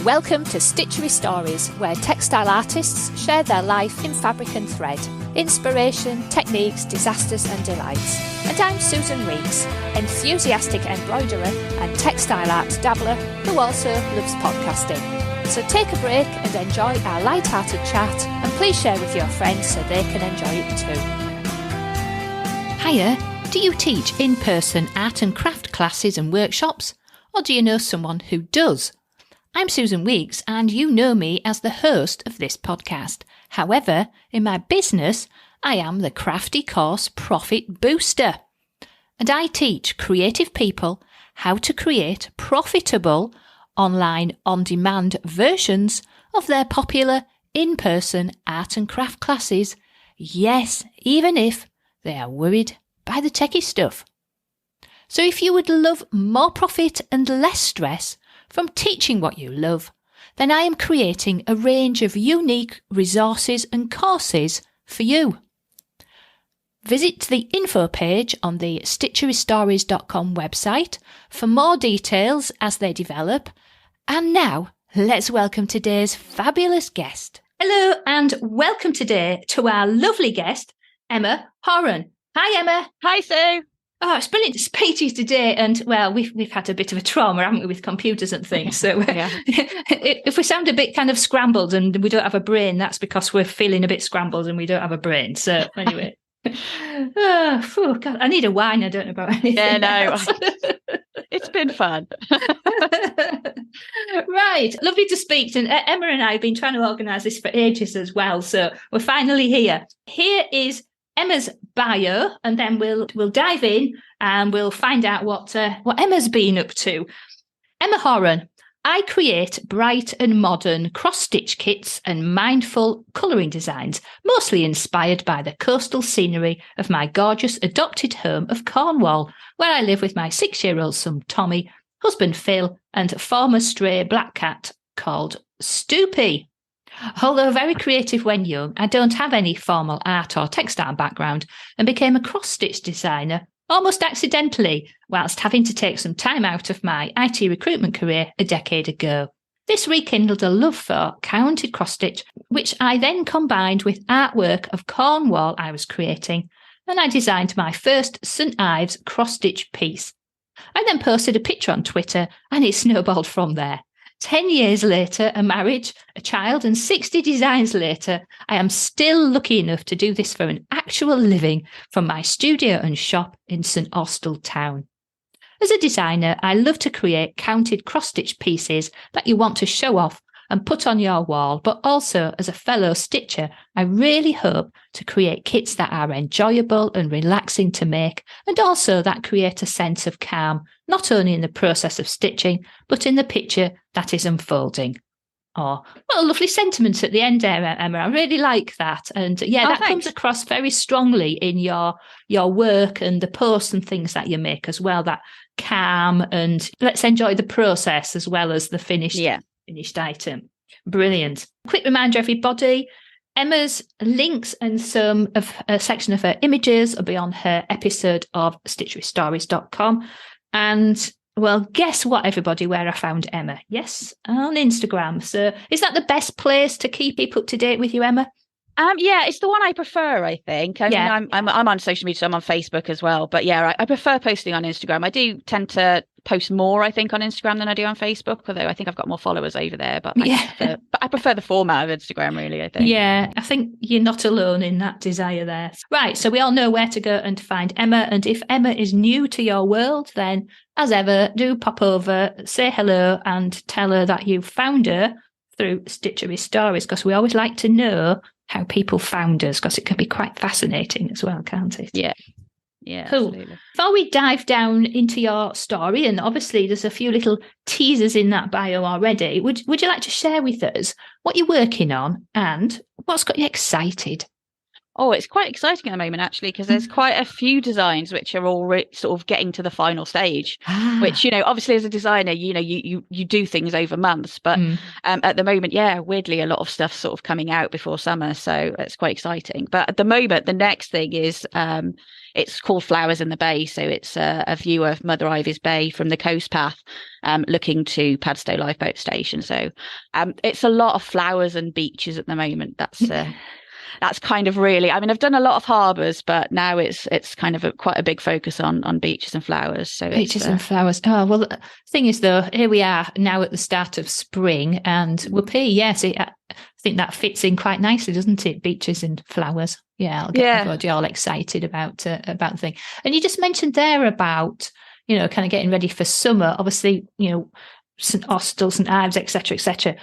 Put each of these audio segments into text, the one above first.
Welcome to Stitchery Stories, where textile artists share their life in fabric and thread, inspiration, techniques, disasters and delights. And I'm Susan Weeks, enthusiastic embroiderer and textile art dabbler who also loves podcasting. So take a break and enjoy our light-hearted chat, and please share with your friends so they can enjoy it too. Hiya, do you teach in-person art and craft classes and workshops? Or do you know someone who does? I'm Susan Weeks, and you know me as the host of this podcast. However, in my business, I am the Crafty Course Profit Booster. And I teach creative people how to create profitable online on-demand versions of their popular in-person art and craft classes. Yes, even if they are worried by the techie stuff. So if you would love more profit and less stress from teaching what you love, then I am creating a range of unique resources and courses for you. Visit the info page on the stitcherystories.com website for more details as they develop. And now, let's welcome today's fabulous guest. Hello and welcome today to our lovely guest, Emma Horan. Hi, Emma. Hi, Sue. Oh, it's brilliant to speak to you today. And, well, we've had a bit of a trauma, haven't we, with computers and things. So if we sound a bit kind of scrambled and we don't have a brain, that's because we're feeling a bit scrambled and we don't have a brain. So anyway. Oh, God, I need a wine. I don't know about anything. Yeah, no. Else. It's been fun. Right. Lovely to speak. And Emma and I have been trying to organise this for ages as well. So we're finally here. Here is Emma's bio, and then we'll dive in and we'll find out what Emma's been up to. Emma Horan. I create bright and modern cross-stitch kits and mindful colouring designs, mostly inspired by the coastal scenery of my gorgeous adopted home of Cornwall, where I live with my 6-year-old son Tommy, husband Phil, and former stray black cat called Stoopy. Although very creative when young, I don't have any formal art or textile background and became a cross-stitch designer almost accidentally whilst having to take some time out of my IT recruitment career a decade ago. This rekindled a love for counted cross-stitch, which I then combined with artwork of Cornwall I was creating, and I designed my first St Ives cross-stitch piece. I then posted a picture on Twitter and it snowballed from there. 10 years later, a marriage, a child, and 60 designs later, I am still lucky enough to do this for an actual living from my studio and shop in St Austell town. As a designer, I love to create counted cross-stitch pieces that you want to show off and put on your wall, but also as a fellow stitcher, I really hope to create kits that are enjoyable and relaxing to make, and also that create a sense of calm, not only in the process of stitching, but in the picture that is unfolding. Oh, what a lovely sentiment at the end there, Emma. I really like that. And that comes across very strongly in your work and the posts and things that you make as well, that calm and let's enjoy the process as well as the finished item. Brilliant. Quick reminder, everybody, Emma's links and some of a section of her images will be on her episode of stitcherystories.com. And, well, guess what, everybody, where I found Emma? Yes, on Instagram. So is that the best place to keep up to date with you, Emma? Yeah, it's the one I prefer, I think. I mean, I'm on social media, so I'm on Facebook as well. But yeah, I prefer posting on Instagram. I do tend to post more, I think, on Instagram than I do on Facebook, although I think I've got more followers over there. But I prefer the format of Instagram, really, I think. Yeah, I think you're not alone in that desire there. Right, so we all know where to go and find Emma. And if Emma is new to your world, then as ever, do pop over, say hello and tell her that you found her through Stitchery Stories, because we always like to know how people found us, because it can be quite fascinating as well, can't it? Yeah, cool. Absolutely. Before we dive down into your story, and obviously there's a few little teasers in that bio already, would you like to share with us what you're working on and what's got you excited? Oh, it's quite exciting at the moment, actually, because there's quite a few designs which are all sort of getting to the final stage, which, obviously as a designer, you do things over months. But at the moment, weirdly, a lot of stuff's sort of coming out before summer. So it's quite exciting. But at the moment, the next thing is it's called Flowers in the Bay. So it's a view of Mother Ivy's Bay from the coast path, looking to Padstow Lifeboat Station. So it's a lot of flowers and beaches at the moment. That's kind of really, I mean, I've done a lot of harbours, but now it's kind of quite a big focus on beaches and flowers. So beaches and flowers. Oh, well, the thing is, though, here we are now at the start of spring, and Whoopee, yes, I think that fits in quite nicely, doesn't it? Beaches and flowers. Yeah, I'll get everybody all excited about the thing. And you just mentioned there about, kind of getting ready for summer. Obviously, St Austell, St Ives, etc.,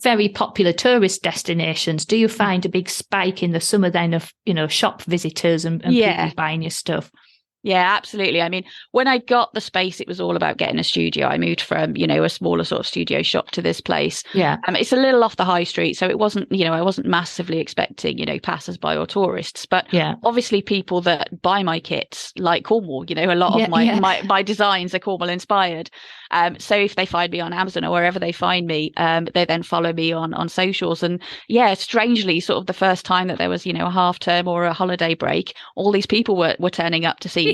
very popular tourist destinations. Do you find a big spike in the summer then of, shop visitors and people buying your stuff? Yeah, absolutely. I mean, when I got the space, it was all about getting a studio. I moved from, a smaller sort of studio shop to this place. Yeah. It's a little off the high street. So it wasn't, I wasn't massively expecting, passers-by or tourists. But obviously people that buy my kits like Cornwall, a lot of my designs are Cornwall inspired. So if they find me on Amazon or wherever they find me, they then follow me on socials. And strangely, sort of the first time that there was, a half term or a holiday break, all these people were turning up to see me,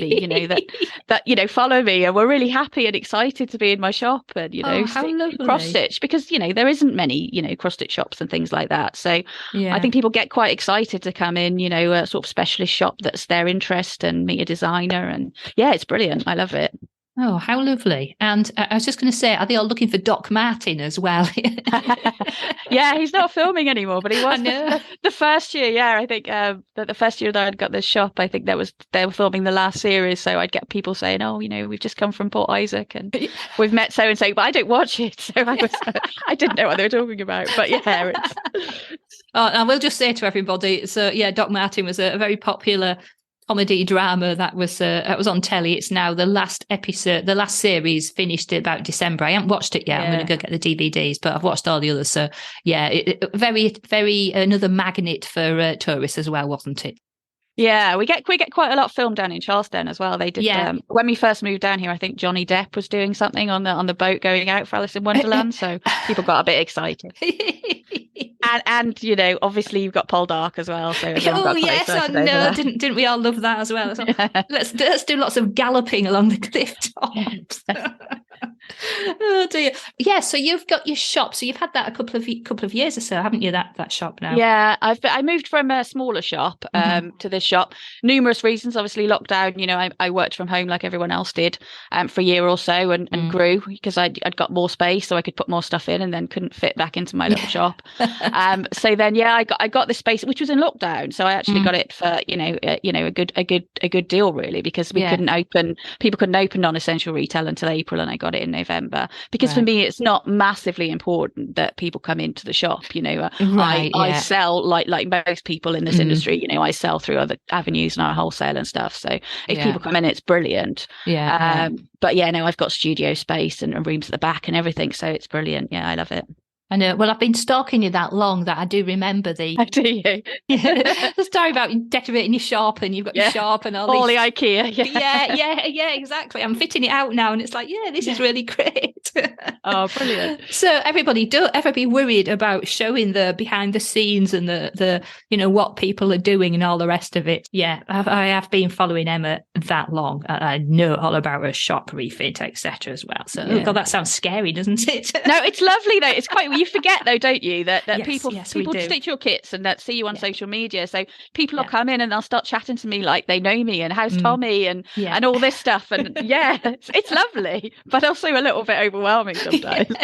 that follow me and were really happy and excited to be in my shop and, cross stitch, because, there isn't many, cross stitch shops and things like that. So I think people get quite excited to come in, a sort of specialist shop that's their interest and meet a designer. And it's brilliant. I love it. Oh, how lovely. And I was just going to say, are they all looking for Doc Martin as well? Yeah, he's not filming anymore, but he was the first year. Yeah, I think the first year that I'd got this shop, I think they were filming the last series. So I'd get people saying, oh, we've just come from Port Isaac and we've met so-and-so, but I don't watch it. So I didn't know what they were talking about. But I will just say to everybody, so Doc Martin was a very popular comedy drama that was on telly. It's now the last episode, the last series finished about December. I haven't watched it yet. I'm going to go get the DVDs, but I've watched all the others. So very, very another magnet for tourists as well, wasn't it? Yeah, we get quite a lot filmed down in Charlestown as well. They did when we first moved down here. I think Johnny Depp was doing something on the boat going out for Alice in Wonderland, so people got a bit excited. and obviously you've got Poldark as well. So yes, I know. Didn't we all love that as well? Let's do lots of galloping along the cliff tops. Oh dear. Yeah, so you've got your shop. So you've had that a couple of years or so, haven't you? That shop now. Yeah, I moved from a smaller shop to this shop. Numerous reasons. Obviously, lockdown. I worked from home like everyone else did for a year or so, and grew because I'd got more space, so I could put more stuff in, and then couldn't fit back into my little shop. So then, I got this space, which was in lockdown. So I actually got it for a good deal, really, because we couldn't open. People couldn't open non-essential retail until April, and I got it in November. Because for me, it's not massively important that people come into the shop. I sell like most people in this industry. I sell through other avenues and I wholesale and stuff. So if people come in, it's brilliant. But I've got studio space and rooms at the back and everything. So it's brilliant. Yeah, I love it. I know. Well, I've been stalking you that long that I do remember the story about decorating your shop, and you've got your shop and all the IKEA. Yeah, exactly. I'm fitting it out now, and it's like, this is really great. Oh, brilliant. So everybody, don't ever be worried about showing the behind the scenes and the what people are doing and all the rest of it. Yeah, I have been following Emma that long. I know all about her shop refit, etc. as well. So, oh God, that sounds scary, doesn't it? No, it's lovely though. It's quite. You forget though, don't you, that people stitch your kits and that see you on social media. So people will come in and they'll start chatting to me like they know me and how's Tommy and all this stuff. And it's lovely, but also a little bit overwhelming sometimes.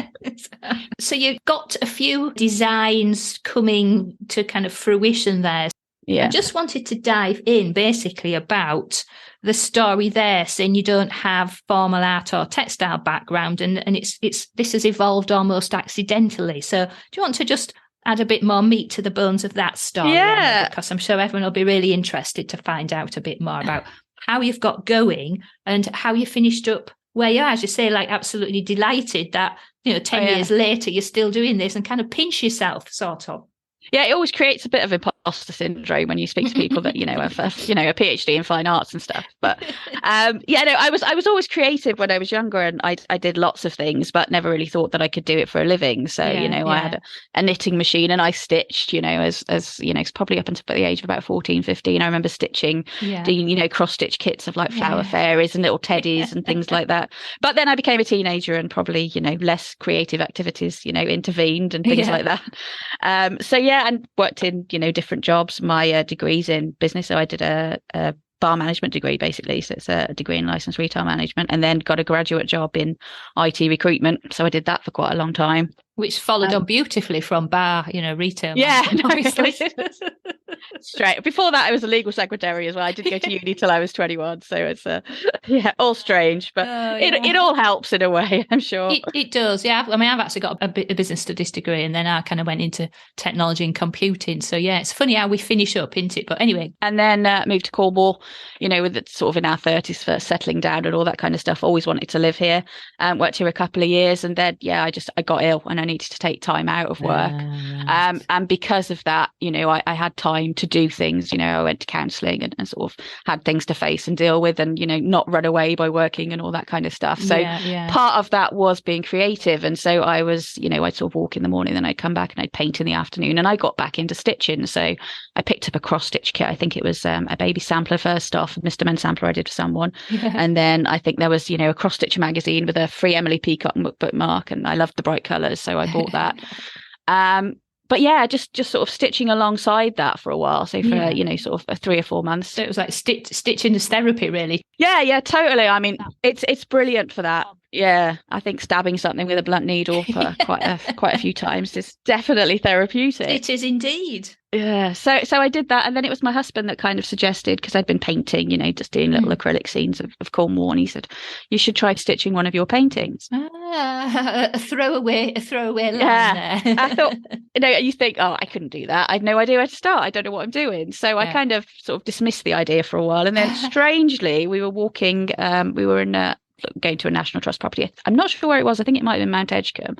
So you've got a few designs coming to kind of fruition there. I just wanted to dive in basically about the story there, saying you don't have formal art or textile background, and this has evolved almost accidentally. So do you want to just add a bit more meat to the bones of that story? Yeah, because I'm sure everyone will be really interested to find out a bit more about how you've got going and how you finished up where you are. As you say, like absolutely delighted that 10 years later you're still doing this and kind of pinch yourself, sort of. Yeah, it always creates a bit of imposter syndrome when you speak to people that, have a PhD in fine arts and stuff. But I was always creative when I was younger, and I did lots of things, but never really thought that I could do it for a living. So, I had a knitting machine, and I stitched, as it's probably up until the age of about 14, 15. I remember stitching, doing, cross stitch kits of like flower fairies and little teddies and things like that. But then I became a teenager, and probably, less creative activities, intervened and things like that. And worked in, different jobs. My degree's in business. So I did a bar management degree, basically. So it's a degree in licensed retail management, and then got a graduate job in IT recruitment. So I did that for quite a long time. Which followed on beautifully from bar, retail. Yeah, straight. Before that, I was a legal secretary as well. I didn't go to uni till I was 21. So it's all strange, but it all helps in a way, I'm sure. It does, yeah. I mean, I've actually got a business studies degree, and then I kind of went into technology and computing. So yeah, it's funny how we finish up, isn't it? But anyway. And then moved to Cornwall, with it sort of in our 30s for settling down and all that kind of stuff. Always wanted to live here. Worked here a couple of years, and then I got ill, and I needed to take time out of work. And because of that, I had time to do things. I went to counselling and sort of had things to face and deal with, and not run away by working and all that kind of stuff. So part of that was being creative. And so I was, I'd sort of walk in the morning, then I'd come back and I'd paint in the afternoon, and I got back into stitching. So I picked up a cross stitch kit. I think it was a baby sampler first off, Mr. Men sampler I did for someone. And then I think there was, a cross stitch magazine with a free Emily Peacock bookmark, and I loved the bright colours, so I bought that. But just sort of stitching alongside that for a while. So for sort of 3 or 4 months. So it was like stitching as therapy, really. Yeah, totally. I mean, it's brilliant for that. Yeah, I think stabbing something with a blunt needle for quite a few times is definitely therapeutic. It is indeed. Yeah, so I did that, and then it was my husband that kind of suggested, because I'd been painting, just doing little acrylic scenes of Cornwall, and he said, you should try stitching one of your paintings. A throwaway line there. I thought, you think, I couldn't do that. I had no idea where to start. I don't know what I'm doing. So I kind of sort of dismissed the idea for a while, and then strangely, we were walking, we were in going to a National Trust property. I'm not sure where it was. I think it might have been Mount Edgecombe.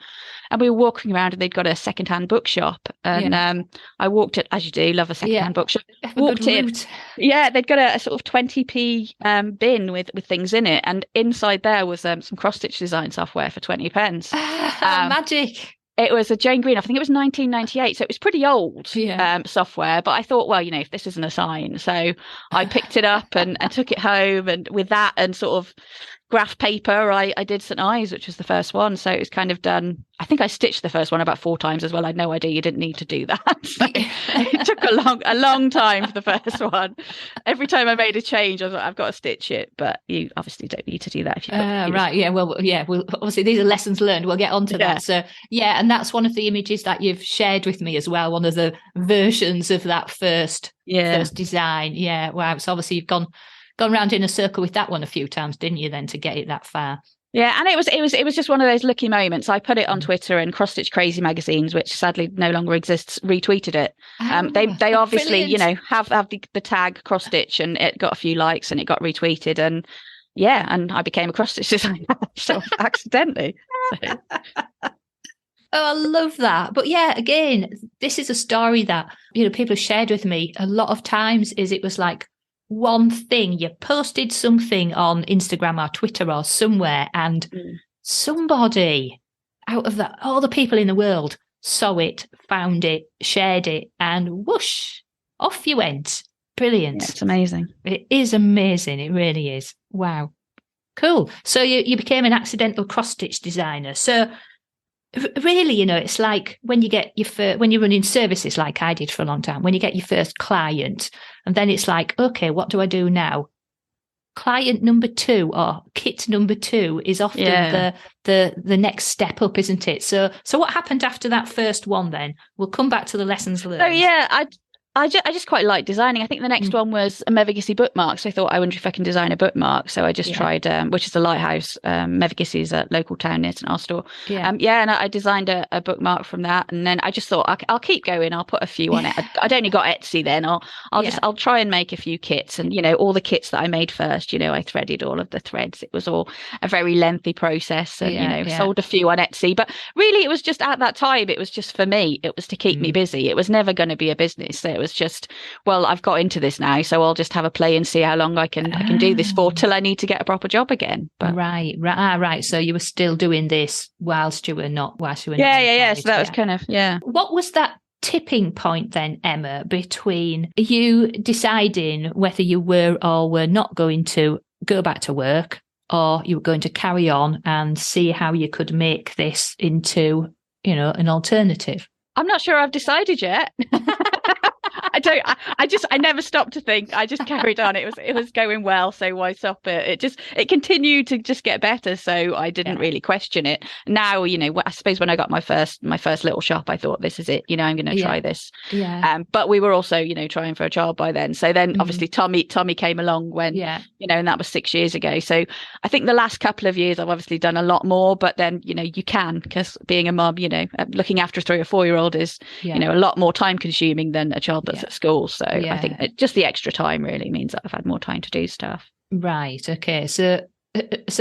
And we were walking around, and they'd got a secondhand bookshop. And I walked at, as you do, love a secondhand bookshop. Walked in. Yeah, they'd got a sort of 20p bin with things in it. And inside there was some cross-stitch design software for 20 pence. Magic. It was a Jane Green. I think it was 1998. So it was pretty old software. But I thought, well, if this isn't a sign. So I picked it up and took it home. And with that and sort of graph paper, I did St Ives, which was the first one. So it was kind of done. I think I stitched the first one about 4 times as well. I had no idea you didn't need to do that. So it took a long time for the first one. Every time I made a change, I was like, I've got to stitch it. But you obviously don't need to do that if you've got right. Yeah. Well, obviously these are lessons learned. We'll get onto that. So and that's one of the images that you've shared with me as well. One of the versions of that first design. Yeah. Wow. So obviously you've gone round in a circle with that one a few times, didn't you, then, to get it that far? Yeah, and it was just one of those lucky moments. I put it on Twitter, and Cross Stitch Crazy magazines, which sadly no longer exists, retweeted it. They obviously have the tag Cross Stitch, and it got a few likes, and it got retweeted, and I became a cross stitch designer so accidentally. So. Oh, I love that. But again, this is a story that people have shared with me a lot of times. It was like, one thing, you posted something on Instagram or Twitter or somewhere, and somebody out of all the people in the world saw it, found it, shared it, and whoosh, off you went. Brilliant. Yeah, it's amazing. It is amazing. It really is. Wow. Cool. So you became an accidental cross-stitch designer. So really, it's like when you get when you're running services, like I did for a long time, when you get your first client, and then it's like, okay, what do I do now? Client number 2 or kit number 2 is often the next step up, isn't it? So what happened after that first one then? We'll come back to the lessons learned. Oh yeah, I just quite like designing. I think the next one was a Mevagissey bookmark. So I thought, I wonder if I can design a bookmark. So I just tried, which is the lighthouse, Mevagissey's a local town near St Austell. And I designed a bookmark from that. And then I just thought, I'll keep going. I'll put a few on it. I'd only got Etsy then. I'll try and make a few kits. And, all the kits that I made first, I threaded all of the threads. It was all a very lengthy process, and, sold a few on Etsy. But really, it was just at that time, it was just for me. It was to keep me busy. It was never going to be a business. So it was just, well, I've got into this now, so I'll just have a play and see how long I can do this for till I need to get a proper job again. But Right. So you were still doing this whilst you were not yeah. So that was kind of, What was that tipping point then, Emma, between you deciding whether you were or were not going to go back to work, or you were going to carry on and see how you could make this into, an alternative? I'm not sure I've decided yet. I never stopped to think. I just carried on. It was going well, so why stop it? It continued to just get better, so I didn't really question it. Now, I suppose when I got my first little shop, I thought, this is it. I'm going to try this. Yeah. But we were also, trying for a child by then. So then, obviously, Tommy came along when, and that was 6 years ago. So I think the last couple of years, I've obviously done a lot more. But then, you can, because being a mum, looking after a 3 or 4 year old is, a lot more time consuming than a child that's at school. So I think just the extra time really means that I've had more time to do stuff. Right. Okay. So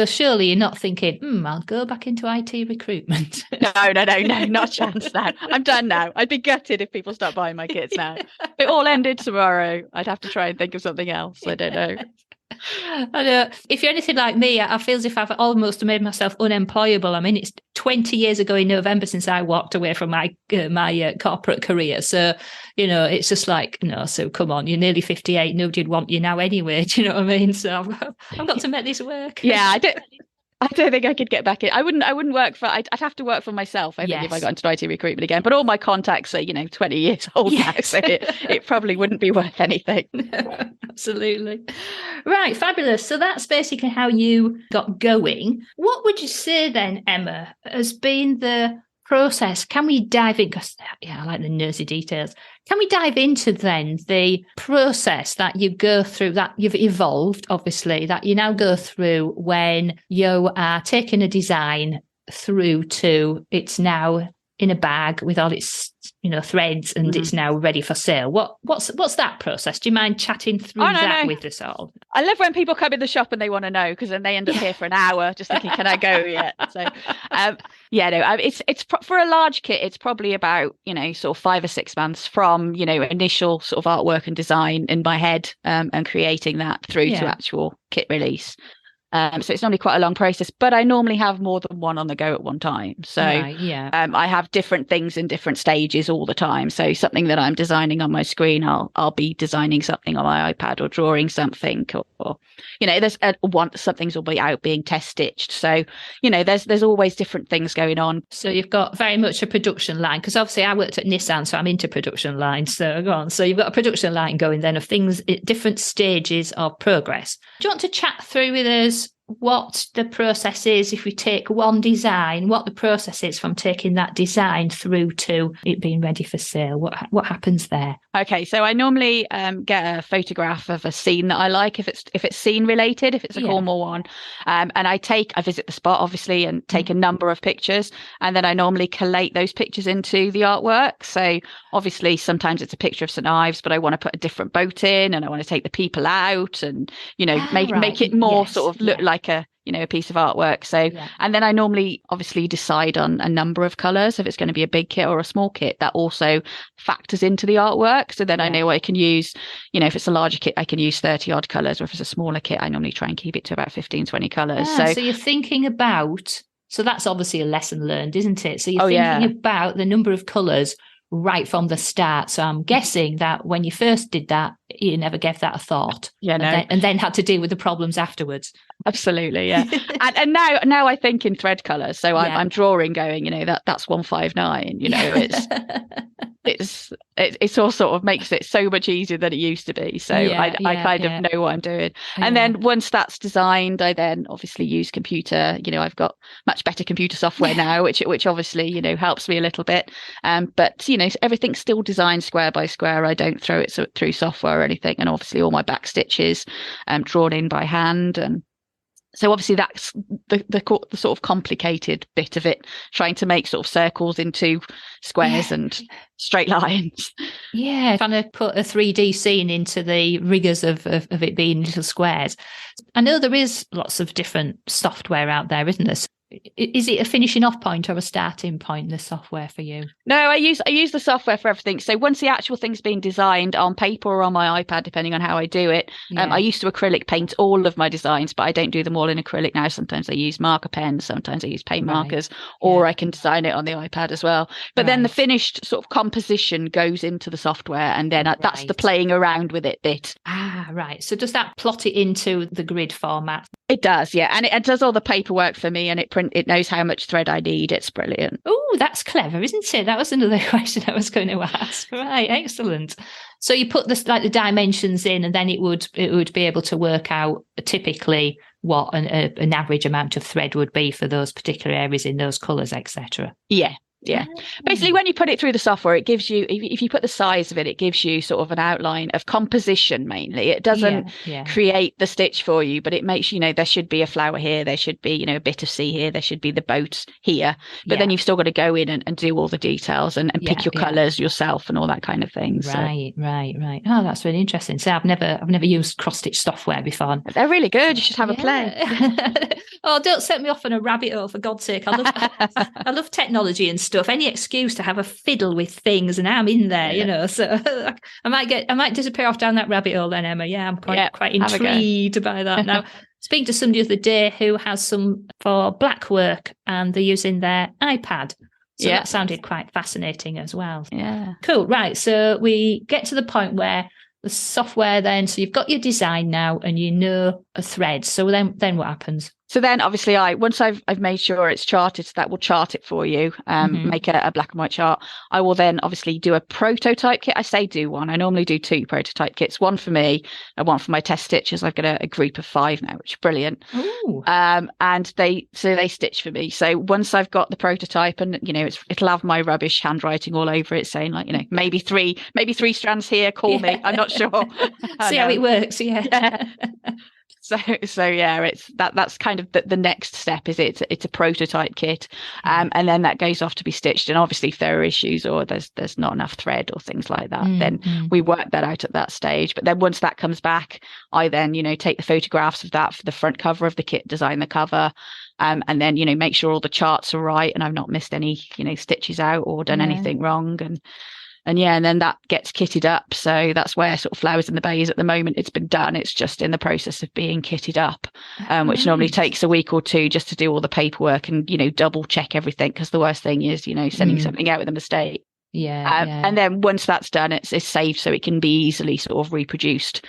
surely you're not thinking, I'll go back into IT recruitment. No, not a chance now. I'm done now. I'd be gutted if people start buying my kits now. It all ended tomorrow. I'd have to try and think of something else. I don't know. I know. If you're anything like me, I feel as if I've almost made myself unemployable. I mean, it's 20 years ago in November since I walked away from my corporate career. So, it's just like, no, so come on, you're nearly 58. Nobody'd want you now anyway. Do you know what I mean? So I've got to make this work. Yeah, I don't think I could get back in. I wouldn't work for, I'd have to work for myself, I think, if I got into IT recruitment again. But all my contacts are, 20 years old now, so it probably wouldn't be worth anything. Absolutely. Right, fabulous. So that's basically how you got going. What would you say then, Emma, has been the process? Can we dive in? Because, I like the nosy details. Can we dive into then the process that you go through, that you've evolved, obviously, that you now go through when you are taking a design through to it's now in a bag with all its threads and it's now ready for sale? What's that process? Do you mind chatting through with us all? I love when people come in the shop and they want to know, because then they end up here for an hour just thinking, can I go yet? So it's for a large kit, it's probably about sort of 5 or 6 months from initial sort of artwork and design in my head and creating that through to actual kit release. So it's normally quite a long process, but I normally have more than one on the go at one time. So I have different things in different stages all the time. So something that I'm designing on my screen, I'll be designing something on my iPad or drawing something, or there's something's will be out being test stitched. So there's always different things going on. So you've got very much a production line, because obviously I worked at Nissan, so I'm into production lines. So go on. So you've got a production line going then of things at different stages of progress. Do you want to chat through with us what the process is if we take one design, what the process is from taking that design through to it being ready for sale? What happens there? Okay, so I normally get a photograph of a scene that I like, if it's scene related, if it's a Cornwall one, and I visit the spot obviously and take a number of pictures, and then I normally collate those pictures into the artwork. So obviously sometimes it's a picture of St Ives, but I want to put a different boat in, and I want to take the people out, and make it more sort of look like a piece of artwork. So and then I normally obviously decide on a number of colors, if it's going to be a big kit or a small kit. That also factors into the artwork, so then I know I can use, if it's a larger kit, I can use 30 odd colors, or if it's a smaller kit, I normally try and keep it to about 15-20 colors. So you're thinking about, so that's obviously a lesson learned, isn't it? So you're thinking about the number of colors right from the start. So I'm guessing that when you first did that, you never gave that a thought. And then had to deal with the problems afterwards. Absolutely, yeah. and now I think in thread colours. So I'm drawing, going, that's 159. It's all sort of makes it so much easier than it used to be. So I kind of know what I'm doing. And then once that's designed, I then obviously use computer. I've got much better computer software now, which obviously helps me a little bit. But everything's still designed square by square. I don't throw it through software or anything. And obviously all my back stitches drawn in by hand. And so obviously that's the sort of complicated bit of it, trying to make sort of circles into squares and straight lines. Yeah, trying to put a 3D scene into the rigours of it being little squares. I know there is lots of different software out there, isn't there? is it a finishing off point or a starting point, the software for you? No, I use the software for everything. So once the actual thing's been designed on paper or on my iPad, depending on how I do it, I used to acrylic paint all of my designs, but I don't do them all in acrylic now. Sometimes I use marker pens, sometimes I use paint markers, or I can design it on the iPad as well. But then the finished sort of composition goes into the software, and then that's the playing around with it bit. Ah, right. So does that plot it into the grid format? It does, yeah. And it does all the paperwork for me, and it knows how much thread I need. It's brilliant. Oh, that's clever, isn't it? That was another question I was going to ask. Right, excellent. So you put the dimensions in, and then it would be able to work out typically what an average amount of thread would be for those particular areas in those colours, etc. Yeah. Basically, when you put it through the software, it gives you, if you put the size of it, it gives you sort of an outline of composition mainly. It doesn't create the stitch for you, but it makes, there should be a flower here, there should be, a bit of sea here, there should be the boat here. But then you've still got to go in and do all the details and pick your colours yourself and all that kind of thing. Right. Oh, that's really interesting. So I've never used cross-stitch software before. They're really good. You should have a play. Oh, don't set me off on a rabbit hole, for God's sake. I love technology and stuff. Any excuse to have a fiddle with things, and I'm in there, so I might disappear off down that rabbit hole then, Emma. I'm quite intrigued by that now. Speaking to somebody the other day who has some for black work, and they're using their iPad. So that sounded quite fascinating as well. Yeah. Cool. Right. So we get to the point where the software then, so you've got your design now and you know a thread. So then what happens? So then obviously once I've made sure it's charted, so that will chart it for you, make a black and white chart. I will then obviously do a prototype kit. I say do one. I normally do 2 prototype kits, one for me and one for my test stitchers. I've got a group of 5 now, which is brilliant. Ooh. And they stitch for me. So once I've got the prototype and, it'll have my rubbish handwriting all over it saying maybe three strands here, call me. I'm not sure. See how it works. Yeah. So yeah, it's that's kind of the next step. Is it's a prototype kit, and then that goes off to be stitched. And obviously, if there are issues or there's not enough thread or things like that, then we work that out at that stage. But then once that comes back, I then take the photographs of that for the front cover of the kit, design the cover, and then make sure all the charts are right and I've not missed any stitches out or done anything wrong. And then that gets kitted up. So that's where sort of Flowers in the Bay is at the moment. It's been done. It's just in the process of being kitted up, which normally takes a week or 2 just to do all the paperwork and, double check everything. Because the worst thing is, sending something out with a mistake. And then once that's done, it's saved so it can be easily sort of reproduced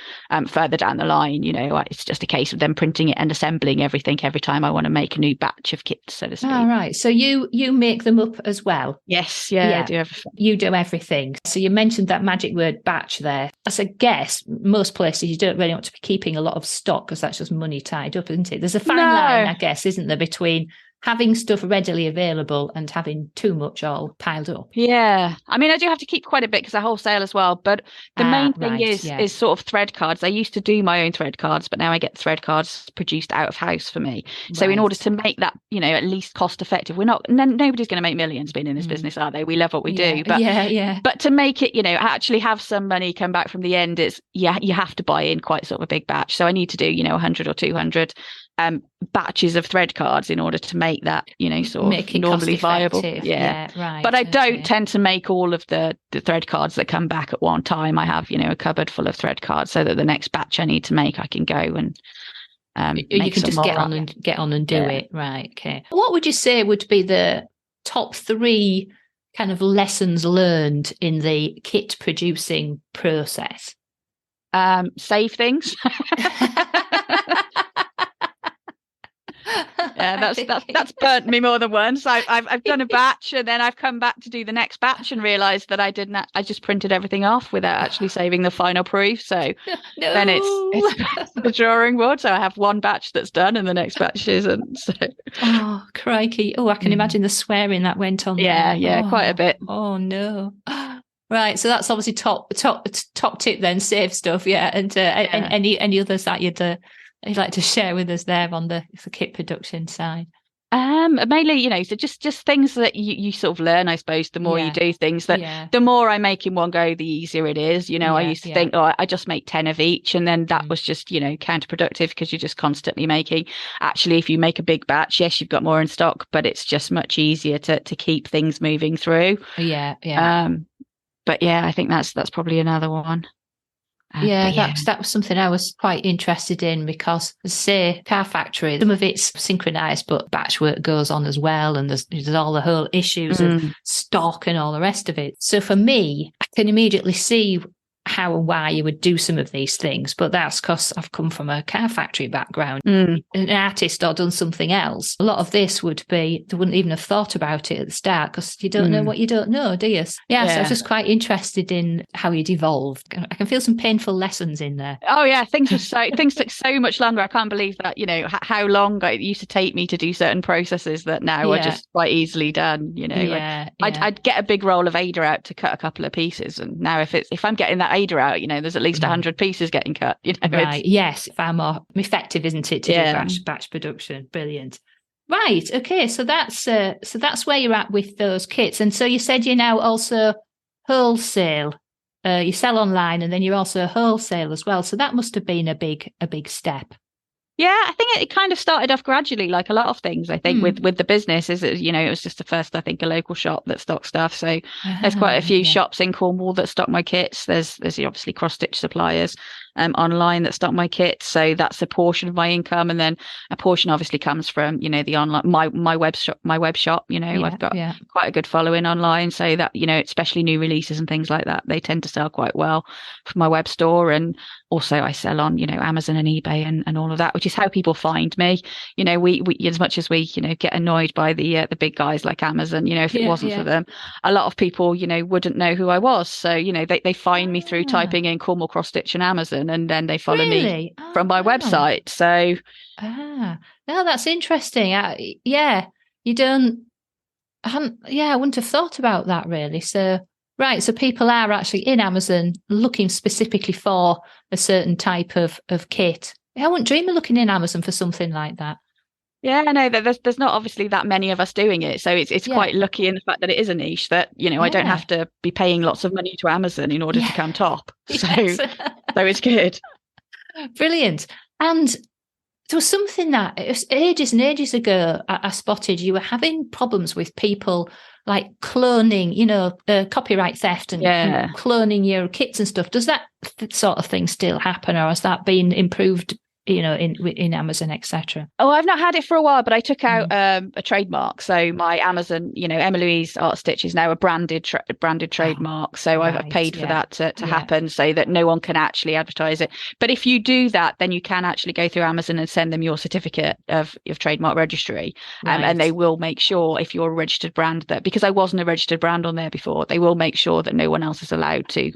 further down the line. It's just a case of them printing it and assembling everything every time I want to make a new batch of kits, so to speak. All right. So you make them up as well? Yes. Yeah. I do everything. You do everything. So you mentioned that magic word batch there. As a guess, most places you don't really want to be keeping a lot of stock because that's just money tied up, isn't it? There's a fine line, I guess, isn't there, between having stuff readily available and having too much all piled up. Yeah. I mean, I do have to keep quite a bit because I wholesale as well. But the main thing is sort of thread cards. I used to do my own thread cards, but now I get thread cards produced out of house for me. So in order to make that, at least cost effective, nobody's going to make millions being in this business, are they? We love what we do. But but to make it, actually have some money come back from the end, you have to buy in quite sort of a big batch. So I need to do, 100 or 200 batches of thread cards in order to make that sort of normally viable. Right. But I don't tend to make all of the thread cards that come back at one time. I have a cupboard full of thread cards so that the next batch I need to make I can go and you can just get on and do it. Right. Okay. What would you say would be the top 3 kind of lessons learned in the kit producing process? Save things. Yeah, that's burnt me more than once. I've done a batch and then I've come back to do the next batch and realised that I just printed everything off without actually saving the final proof. So then it's the drawing board. So I have one batch that's done and the next batch isn't. So. Oh, crikey! Oh, I can imagine the swearing that went on. Yeah, quite a bit. Oh no. Right, so that's obviously top tip then. Save stuff, and any others that you'd like to share with us there on the kit production side? Mainly, so just things that you sort of learn, I suppose. The more you do things, that the more I make in one go, the easier it is. I used to think, oh, I just make 10 of each, and then that was just, counterproductive, because you're just constantly making. Actually, if you make a big batch, yes, you've got more in stock, but it's just much easier to keep things moving through. But yeah, I think that's probably another one. That was something I was quite interested in, because, say, car factory, some of it's synchronized, but batch work goes on as well, and there's all the whole issues of stock and all the rest of it. So for me, I can immediately see how and why you would do some of these things, but that's because I've come from a car factory background. An artist or done something else, a lot of this would be, they wouldn't even have thought about it at the start, because you don't know what you don't know, do you? So I was just quite interested in how you'd evolved. I can feel some painful lessons in there. Oh yeah, things took so much longer. I can't believe that, how long it used to take me to do certain processes that now are just quite easily done. I'd get a big roll of Ada out to cut a couple of pieces, and now if I'm getting that Ada out, there's at least 100 pieces getting cut. Right? Yes, far more effective, isn't it, to do batch production? Brilliant. Right. Okay. So that's where you're at with those kits, and so you said you're now also wholesale. You sell online, and then you're also wholesale as well. So that must have been a big step. Yeah, I think it kind of started off gradually, like a lot of things. I think with the business, is it was just the first, I think, a local shop that stocked stuff. So there's quite a few shops in Cornwall that stock my kits. There's obviously cross stitch suppliers online that stock my kits. So that's a portion of my income, and then a portion obviously comes from the online my web shop. I've got quite a good following online, so that especially new releases and things like that, they tend to sell quite well from my web store. And also I sell on Amazon and eBay and all of that, which is how people find me. We as much as we get annoyed by the big guys like Amazon, if it wasn't for them, a lot of people wouldn't know who I was. So they find me through typing in Cornwall cross stitch and Amazon, and then they follow me from my website. So no, that's interesting. I wouldn't have thought about that, really. So right, so people are actually in Amazon looking specifically for a certain type of kit. I wouldn't dream of looking in Amazon for something like that. Yeah, no, there's not obviously that many of us doing it, so it's quite lucky in the fact that it is a niche that I don't have to be paying lots of money to Amazon in order to come top. So it's good. Brilliant. And there was something that it was ages and ages ago I spotted you were having problems with people like cloning, copyright theft and cloning your kits and stuff. Does that sort of thing still happen, or has that been improved in Amazon, etc.? Oh, I've not had it for a while, but I took out a trademark. So my Amazon, Emma Louise Art Stitch is now a branded trademark. So I've paid for that to happen, so that no one can actually advertise it. But if you do that, then you can actually go through Amazon and send them your certificate of trademark registry. And they will make sure, if you're a registered brand, that, because I wasn't a registered brand on there before, they will make sure that no one else is allowed to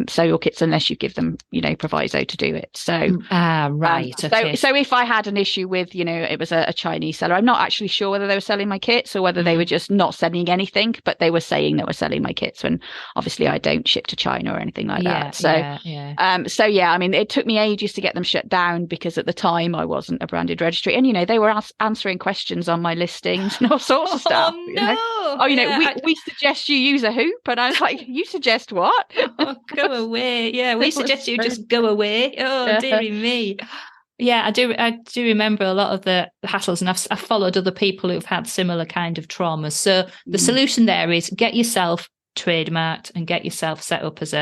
sell your kits unless you give them, proviso to do it. So okay. So if I had an issue with, it was a Chinese seller, I'm not actually sure whether they were selling my kits or whether they were just not sending anything, but they were saying they were selling my kits, when obviously I don't ship to China or anything like that. So I mean, it took me ages to get them shut down, because at the time I wasn't a branded registry, and they were answering questions on my listings and all sorts of stuff. We suggest you use a hoop, and I was like, you suggest what? Go away. Yeah, we suggest you just go away. Oh, dearie me. Yeah, I do remember a lot of the hassles, and I've followed other people who've had similar kind of traumas. So the solution there is get yourself trademarked and get yourself set up as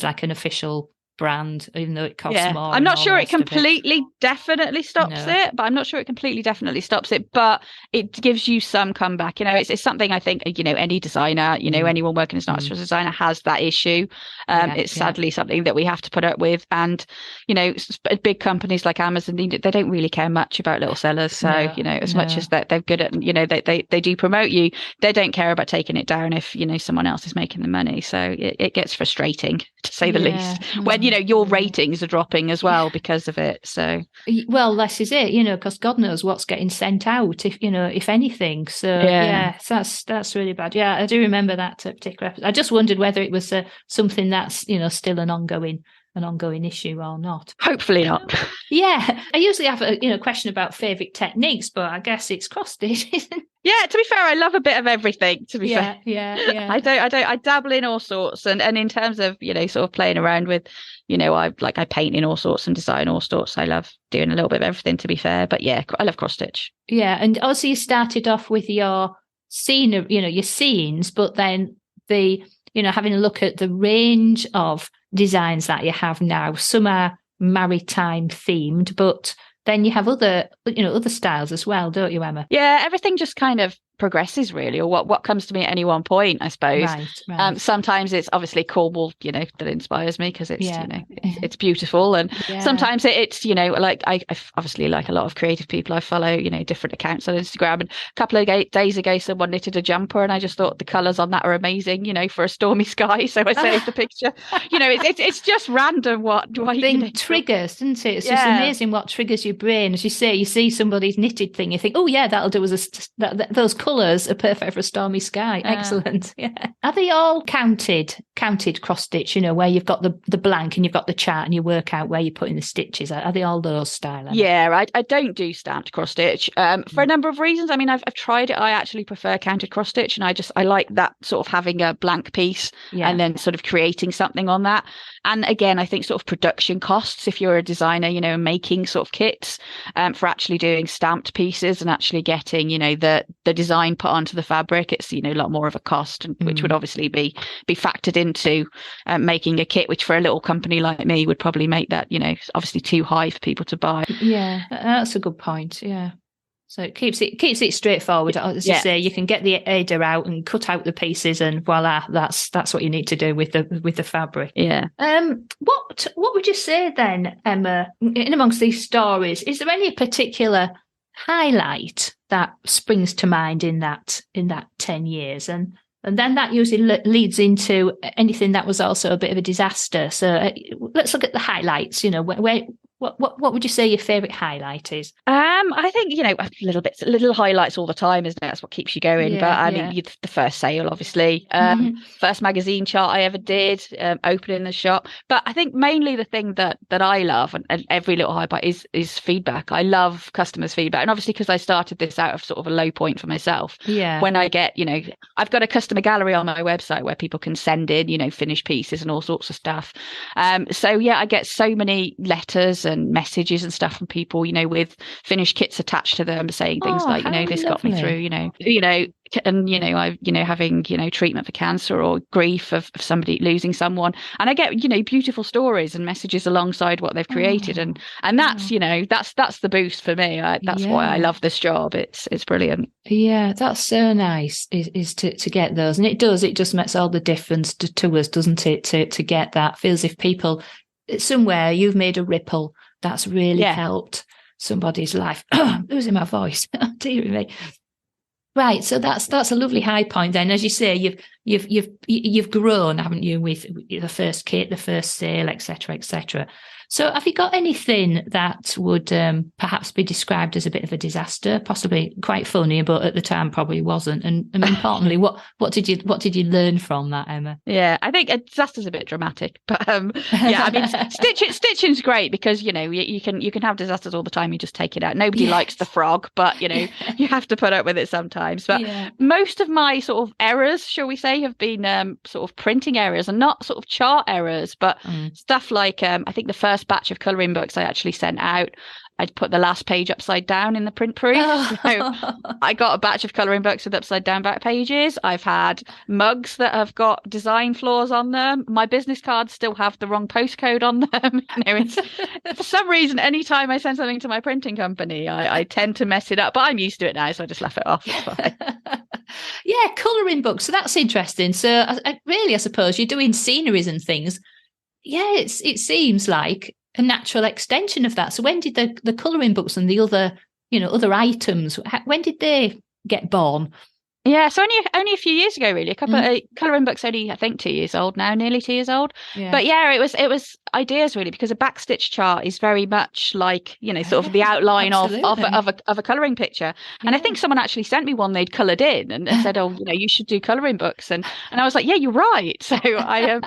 like an official brand, even though it costs more. I'm not sure it completely definitely stops it, but I'm not sure it completely definitely stops it, but it gives you some comeback. It's something I think any designer, anyone working as an artist designer has that issue. It's sadly something that we have to put up with, and big companies like Amazon, they don't really care much about little sellers. So as much as that they're good at, they do promote you, they don't care about taking it down if someone else is making the money. So it gets frustrating, to say the least, when your ratings are dropping as well because of it. So this is it, because God knows what's getting sent out, if anything. So that's really bad. I do remember that particular episode. I just wondered whether it was something that's still an ongoing an ongoing issue or not. Hopefully not. Yeah, I usually have a question about favourite techniques, but I guess it's cross-stitch, isn't it? Yeah, to be fair, I love a bit of everything, to be fair. Yeah. I dabble in all sorts. And in terms of, sort of playing around with, I paint in all sorts and design all sorts. I love doing a little bit of everything, to be fair. But yeah, I love cross stitch. Yeah. And also you started off with your scene, your scenes, but then having a look at the range of designs that you have now. Some are maritime themed, but then you have other styles as well, don't you, Emma? Yeah, everything just kind of progresses really, or what comes to me at any one point, I suppose. Right. Sometimes it's obviously Cornwall, that inspires me because it's it's beautiful, and sometimes it's like I obviously, like a lot of creative people, I follow different accounts on Instagram, and a couple of days ago someone knitted a jumper and I just thought the colours on that are amazing, for a stormy sky, so I saved the picture. It's just random what triggers, isn't it? It's just amazing what triggers your brain. As you say, you see somebody's knitted thing, you think, oh yeah, that'll do as those colours are perfect for a stormy sky. Excellent. Yeah. Are they all counted cross stitch, where you've got the blank and you've got the chart and you work out where you're putting the stitches? Are they all those style? Yeah, I don't do stamped cross stitch for a number of reasons. I mean, I've tried it. I actually prefer counted cross stitch, and I like that sort of having a blank piece and then sort of creating something on that. And again, I think sort of production costs, if you're a designer, making sort of kits for actually doing stamped pieces and actually getting, the design put onto the fabric, it's, a lot more of a cost, which would obviously be factored into making a kit, which for a little company like me would probably make that, obviously too high for people to buy. Yeah, that's a good point. Yeah. So it keeps it straightforward. As you say, you can get the header out and cut out the pieces, and voila, that's what you need to do with the fabric. Yeah. What would you say then, Emma, in amongst these stories, is there any particular highlight that springs to mind in that 10 years? And then that usually leads into anything that was also a bit of a disaster. So let's look at the highlights. What would you say your favourite highlight is? I think little highlights all the time, isn't it? That's what keeps you going. Yeah, but I mean, the first sale, obviously, first magazine chart I ever did, opening the shop. But I think mainly the thing that I love, and every little highlight is feedback. I love customers' feedback, and obviously because I started this out of sort of a low point for myself. Yeah. When I get, I've got a customer gallery on my website where people can send in, finished pieces and all sorts of stuff. So yeah, I get so many letters and messages and stuff from people, with finished kits attached to them, saying things like, this got me through, and I having treatment for cancer or grief of somebody losing someone, and I get beautiful stories and messages alongside what they've created, and that's that's the boost for me. That's why I love this job. It's brilliant. Yeah, that's so nice is to get those, and it just makes all the difference to us, doesn't it, to get that. Feels if people somewhere you've made a ripple that's really helped somebody's life. Losing my voice. Dear me. Right, so that's a lovely high point. Then, as you say, you've grown, haven't you, with the first kit, the first sale, etc., etc. So, have you got anything that would perhaps be described as a bit of a disaster? Possibly quite funny, but at the time probably wasn't. And importantly, what did you learn from that, Emma? Yeah, I think a disaster's a bit dramatic, but yeah, I mean, stitching's great because you can have disasters all the time. You just take it out. Nobody likes the frog, but you have to put up with it sometimes. But most of my sort of errors, shall we say, have been sort of printing errors, and not sort of chart errors, but stuff like I think the first batch of colouring books I actually sent out, I'd put the last page upside down in the print proof. So I got a batch of colouring books with upside down back pages. I've had mugs that have got design flaws on them. My business cards still have the wrong postcode on them. It's, for some reason, anytime I send something to my printing company, I tend to mess it up. But I'm used to it now, so I just laugh it off. Yeah, colouring books. So that's interesting. So I suppose you're doing sceneries and things. Yeah, it seems like a natural extension of that. So when did the colouring books and the other items, when did they get born? Yeah, so only a few years ago, really. A couple of colouring books, only I think 2 years old now, nearly 2 years old. Yeah. But yeah, it was ideas really, because a backstitch chart is very much like sort of the outline of a colouring picture. Yeah. And I think someone actually sent me one they'd coloured in and said, "Oh, you should do colouring books." And I was like, "Yeah, you're right." So I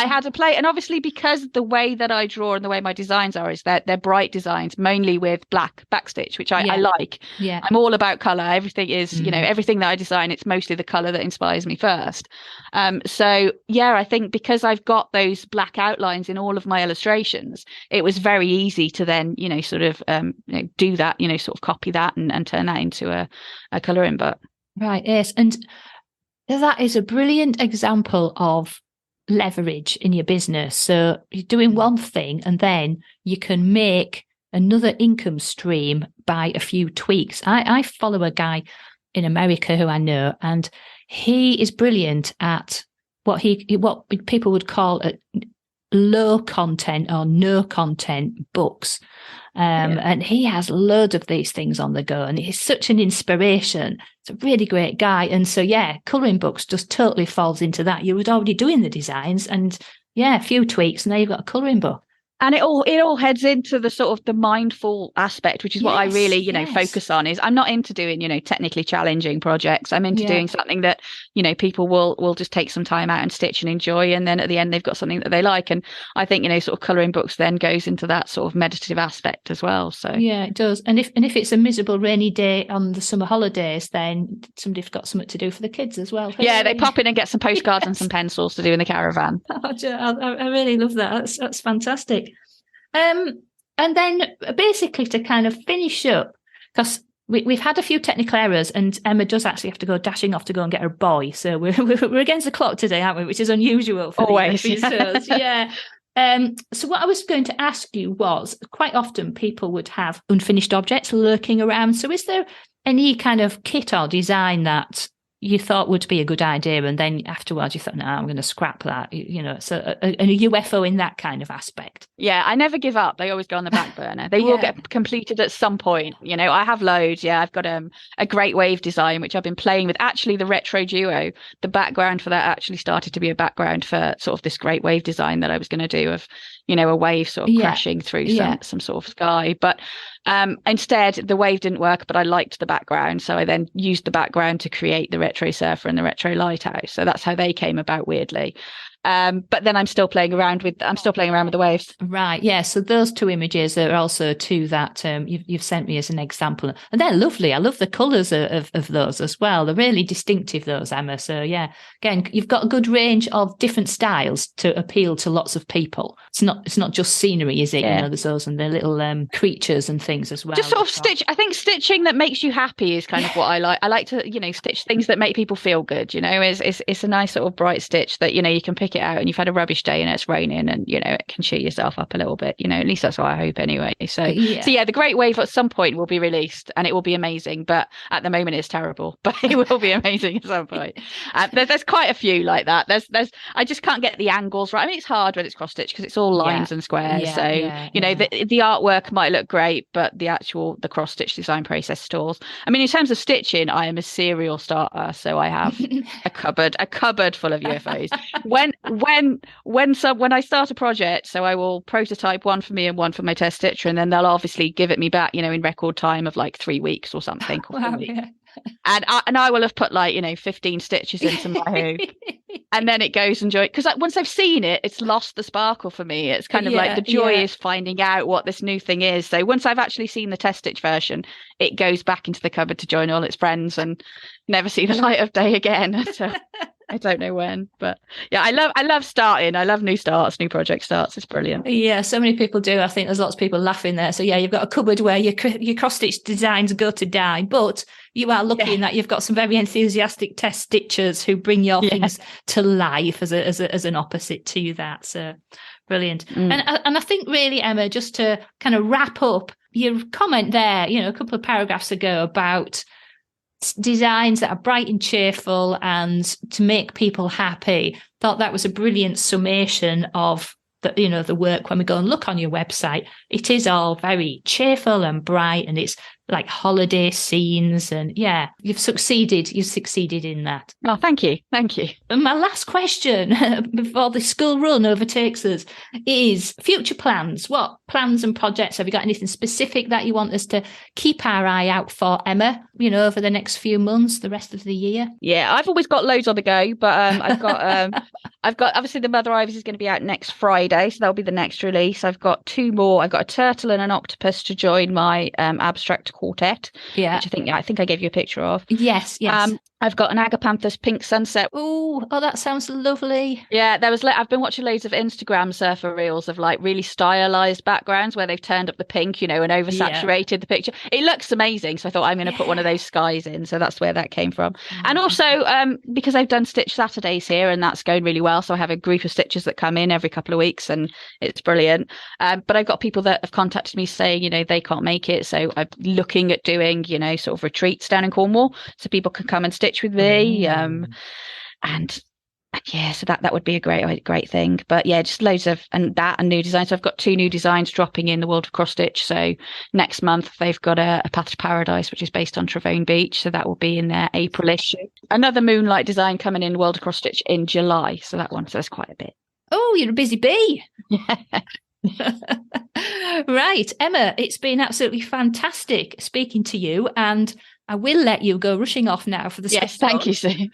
I had to play, and obviously because the way that I draw and the way my designs are is that they're bright designs, mainly with black backstitch, which I like. Yeah, I'm all about color. Everything is, everything that I design, it's mostly the color that inspires me first. So yeah, I think because I've got those black outlines in all of my illustrations, it was very easy to then, sort of do that, sort of copy that and turn that into a colouring book. Right, yes. And that is a brilliant example of leverage in your business. So you're doing one thing and then you can make another income stream by a few tweaks. I follow a guy in America who I know, and he is brilliant at what people would call low content or no content books. And he has loads of these things on the go, and he's such an inspiration. It's a really great guy. And so, yeah, colouring books just totally falls into that. You were already doing the designs and, a few tweaks, and now you've got a colouring book. And it all heads into the sort of the mindful aspect, which is what I really, focus on. Is I'm not into doing, technically challenging projects. I'm into doing something that, people will just take some time out and stitch and enjoy. And then at the end, they've got something that they like. And I think, sort of colouring books then goes into that sort of meditative aspect as well. So yeah, it does. And if it's a miserable rainy day on the summer holidays, then somebody's got something to do for the kids as well. Yeah, they pop in and get some postcards and some pencils to do in the caravan. I really love that. That's fantastic. And then basically to kind of finish up, because we've had a few technical errors, and Emma does actually have to go dashing off to go and get her boy. So we're against the clock today, aren't we? Which is unusual for always. These episodes. Yeah. So what I was going to ask you was, quite often people would have unfinished objects lurking around. So is there any kind of kit or design that you thought would be a good idea, and then afterwards you thought, no, I'm going to scrap that, so a UFO in that kind of aspect? Yeah, I never give up. They always go on the back burner. They will get completed at some point. I have loads. Yeah, I've got a great wave design, which I've been playing with. Actually, the retro duo, the background for that actually started to be a background for sort of this great wave design that I was going to do of, a wave sort of crashing through some sort of sky. But instead, the wave didn't work, but I liked the background. So I then used the background to create the retro surfer and the retro lighthouse. So that's how they came about, weirdly. But then I'm still playing around with the waves. Right, yeah. So those two images are also two that you've sent me as an example, and they're lovely. I love the colours of those as well. They're really distinctive, those, Emma. So yeah, again, you've got a good range of different styles to appeal to lots of people. It's not just scenery, is it? Yeah. There's those and the little creatures and things as well. Just sort of stitch. I think stitching that makes you happy is kind of what I like. I like to stitch things that make people feel good. It's a nice sort of bright stitch that you can pick it out and you've had a rubbish day and it's raining and it can cheer yourself up a little bit, at least that's what I hope anyway. So the Great Wave at some point will be released and it will be amazing, but at the moment it's terrible, but it will be amazing at some point. There's quite a few like that. There's I just can't get the angles right. I mean, it's hard when it's cross stitch because it's all lines and squares, the artwork might look great, but the cross stitch design process stalls. I mean, in terms of stitching, I am a serial starter, so I have a cupboard full of UFOs. When I start a project, so I will prototype one for me and one for my test stitcher, and then they'll obviously give it me back, in record time of like 3 weeks or something. Wow, yeah. And I will have put 15 stitches into my hoop, and then it goes and joy, because once I've seen it, it's lost the sparkle for me. It's kind of like the joy is finding out what this new thing is. So once I've actually seen the test stitch version, it goes back into the cupboard to join all its friends and never see the light of day again. So I don't know when, but yeah, I love starting. I love new starts, new project starts. It's brilliant. Yeah, so many people do. I think there's lots of people laughing there. So yeah, you've got a cupboard where your cross-stitch designs go to die, but you are lucky in that you've got some very enthusiastic test stitchers who bring your things to life as an opposite to that. So brilliant. And I think really, Emma, just to kind of wrap up your comment there, a couple of paragraphs ago about designs that are bright and cheerful and to make people happy. Thought that was a brilliant summation of the work. When we go and look on your website, it is all very cheerful and bright, and it's like holiday scenes, and yeah, you've succeeded in that. Oh, thank you. And my last question before the school run overtakes us is future plans. What plans and projects have you got? Anything specific that you want us to keep our eye out for, Emma, over the next few months, the rest of the year? Yeah, I've always got loads on the go, but I've got obviously the Mother Ivies is going to be out next Friday, so that'll be the next release. I've got 2 more. I've got a turtle and an octopus to join my abstract quartet, which I think I gave you a picture of. Yes. I've got an agapanthus pink sunset. Oh, that sounds lovely. Yeah, I've been watching loads of Instagram surfer reels of like really stylized backgrounds where they've turned up the pink, and oversaturated the picture. It looks amazing. So I thought I'm going to put one of those skies in. So that's where that came from. And also because I've done Stitch Saturdays here, and that's going really well. So I have a group of stitchers that come in every couple of weeks, and it's brilliant. But I've got people that have contacted me saying, they can't make it. So I'm looking at doing, sort of retreats down in Cornwall, so people can come and stitch with me. And yeah, so that would be a great thing. But yeah, just loads of and new designs. So I've got 2 new designs dropping in the World of Cross Stitch. So next month they've got a Path to Paradise, which is based on Trevone Beach. So that will be in their April issue. Another Moonlight design coming in World of Cross Stitch in July. So that's quite a bit. Oh, you're a busy bee. Yeah. Right, Emma, it's been absolutely fantastic speaking to you, and I will let you go rushing off now for the Yes, thank you, Sue.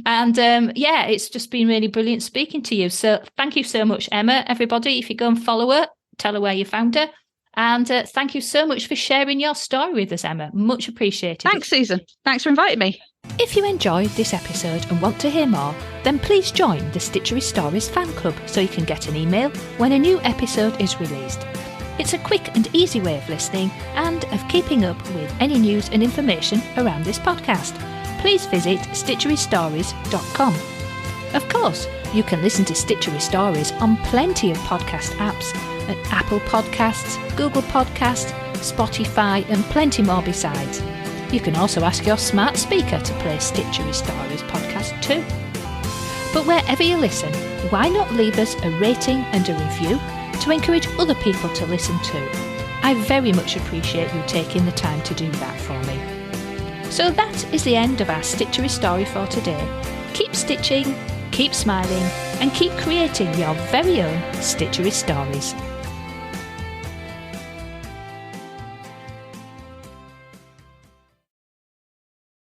And it's just been really brilliant speaking to you. So thank you so much, Emma. Everybody, if you go and follow her, tell her where you found her. And thank you so much for sharing your story with us, Emma. Much appreciated. Thanks, Susan. Thanks for inviting me. If you enjoyed this episode and want to hear more, then please join the Stitchery Stories fan club so you can get an email when a new episode is released. It's a quick and easy way of listening and of keeping up with any news and information around this podcast. Please visit stitcherystories.com. Of course, you can listen to Stitchery Stories on plenty of podcast apps at Apple Podcasts, Google Podcasts, Spotify, and plenty more besides. You can also ask your smart speaker to play Stitchery Stories podcast too. But wherever you listen, why not leave us a rating and a review to encourage other people to listen too? I very much appreciate you taking the time to do that for me. So that is the end of our Stitchery story for today. Keep stitching, keep smiling, and keep creating your very own Stitchery Stories.